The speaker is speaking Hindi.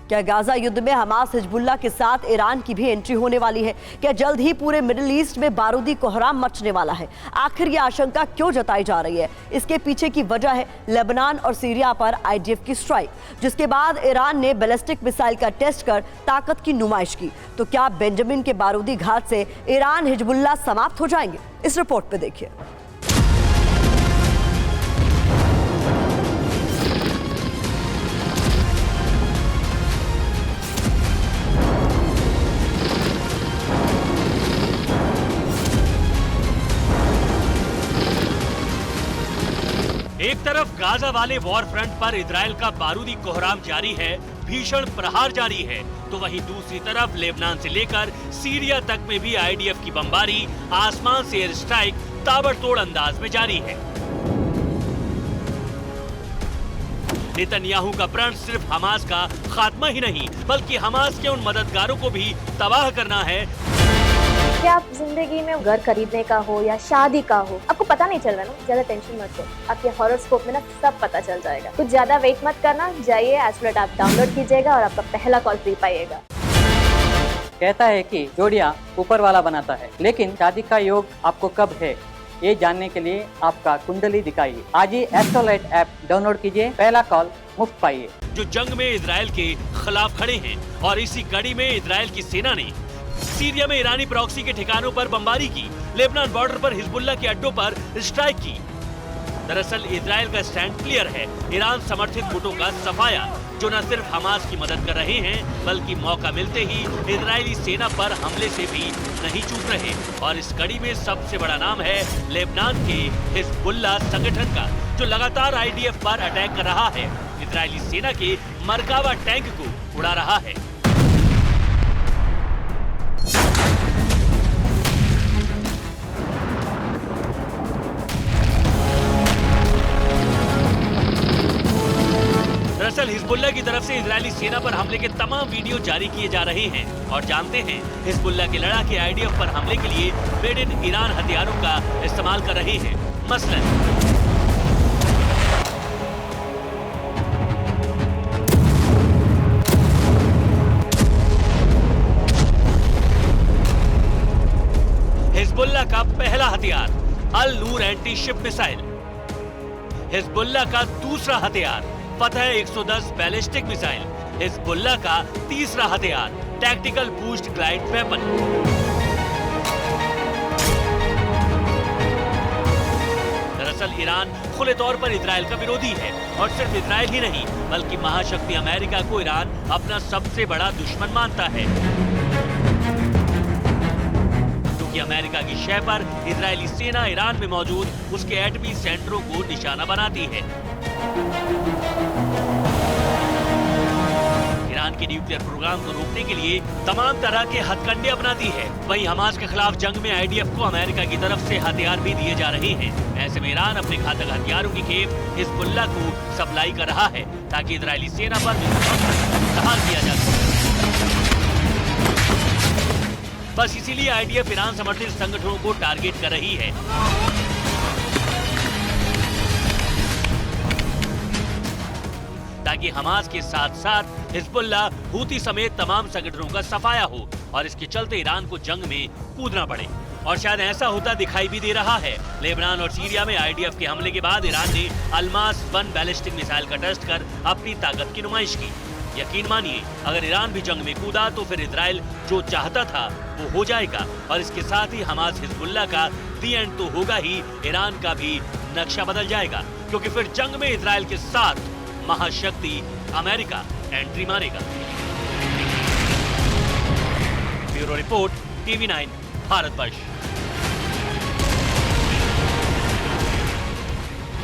क्या गाजा युद्ध में हमास हिजबुल्लाह के साथ ईरान की भी एंट्री होने वाली है? क्या जल्द ही पूरे मिडिल ईस्ट में बारूदी कोहराम मचने वाला है? आखिर ये आशंका क्यों जताई जा रही है? इसके पीछे की वजह है लेबनान और सीरिया पर आईडीएफ की स्ट्राइक, जिसके बाद ईरान ने बैलिस्टिक मिसाइल का टेस्ट कर ताकत की नुमाइश की। तो क्या बेंजामिन के बारूदी घात से ईरान हिजबुल्लाह समाप्त हो जाएंगे? इस रिपोर्ट पे देखिए। एक तरफ गाजा वाले वॉर फ्रंट पर इजराइल का बारूदी कोहराम जारी है, भीषण प्रहार जारी है, तो वहीं दूसरी तरफ लेबनान से लेकर सीरिया तक में भी आईडीएफ की बमबारी, आसमान से एयर स्ट्राइक ताबड़तोड़ अंदाज में जारी है। नेतन्याहू का प्रण सिर्फ हमास का खात्मा ही नहीं, बल्कि हमास के उन मददगारों को भी तबाह करना है। क्या आप जिंदगी में घर खरीदने का हो या शादी का हो, आपको पता नहीं चल रहा ना, ज्यादा टेंशन मत लो, आपके हॉरोस्कोप में ना सब पता चल जाएगा। कुछ ज्यादा वेट मत करना, जाइए एस्ट्रोलेट ऐप डाउनलोड कीजिएगा और आपका पहला कॉल फ्री पाइएगा। कहता है कि जोड़ियां ऊपर वाला बनाता है, लेकिन शादी का योग आपको कब है, ये जानने के लिए आपका कुंडली दिखाइए। आज ही एस्ट्रोलेट ऐप डाउनलोड कीजिए, पहला कॉल मुफ्त पाइए। जो जंग में इजराइल के खिलाफ खड़े हैं और इसी कड़ी में इजराइल की सेना ने सीरिया में ईरानी प्रॉक्सी के ठिकानों पर बमबारी की, लेबनान बॉर्डर पर हिजबुल्लाह के अड्डों पर स्ट्राइक की। दरअसल इजराइल का स्टैंड क्लियर है, ईरान समर्थित गुटों का सफाया, जो न सिर्फ हमास की मदद कर रहे हैं, बल्कि मौका मिलते ही इजरायली सेना पर हमले से भी नहीं चूक रहे। और इस कड़ी में सबसे बड़ा नाम है लेबनान के हिजबुल्लाह संगठन का, जो लगातार आईडीएफ पर अटैक कर रहा है, इजरायली सेना के मरकावा टैंक को उड़ा रहा है। दरअसल हिजबुल्लाह की तरफ से इजरायली सेना पर हमले के तमाम वीडियो जारी किए जा रहे हैं और जानते हैं हिजबुल्लाह के लड़ाके आईडीएफ पर हमले के लिए मेड इन ईरान हथियारों का इस्तेमाल कर रहे हैं। मसलन हिजबुल्लाह का पहला हथियार अल नूर एंटी शिप मिसाइल, हिजबुल्लाह का दूसरा हथियार फतह 110 बैलिस्टिक मिसाइल, हिजबुल्लाह का तीसरा हथियार टैक्टिकल बूस्ट ग्लाइड वेपन। दरअसल ईरान खुले तौर पर इजराइल का विरोधी है और सिर्फ इजराइल ही नहीं, बल्कि महाशक्ति अमेरिका को ईरान अपना सबसे बड़ा दुश्मन मानता है, क्योंकि अमेरिका की शह पर इजरायली सेना ईरान में मौजूद उसके एटमी सेंटरों को निशाना बनाती है। ईरान के न्यूक्लियर प्रोग्राम को रोकने के लिए तमाम तरह के हथकंडे अपनाती है। वहीं हमास के खिलाफ जंग में आईडीएफ को अमेरिका की तरफ से हथियार भी दिए जा रहे हैं। ऐसे में ईरान अपने घातक हथियारों की खेप हिजबुल्लाह को सप्लाई कर रहा है, ताकि इजरायली सेना पर प्रहार किया जा सके। बस इसीलिए आईडीएफ ईरान समर्थित संगठनों को टारगेट कर रही है। ताकि हमास के साथ साथ हिजबुल्लाह, हूती समेत तमाम संगठनों का सफाया हो और इसके चलते ईरान को जंग में कूदना पड़े। और शायद ऐसा होता दिखाई भी दे रहा है। लेबनान और सीरिया में आईडीएफ के हमले के बाद ईरान ने अल्मास 1 बैलिस्टिक मिसाइल का टेस्ट कर अपनी ताकत की नुमाइश की। यकीन मानिए, अगर ईरान भी जंग में कूदा तो फिर इजराइल जो चाहता था वो हो जाएगा और इसके साथ ही हमास हिजबुल्लाह का दी एंड तो होगा ही, ईरान का भी नक्शा बदल जाएगा, क्योंकि फिर जंग में इजराइल के साथ महाशक्ति अमेरिका एंट्री मारेगा। Bureau report, TV9 Bharatvarsh.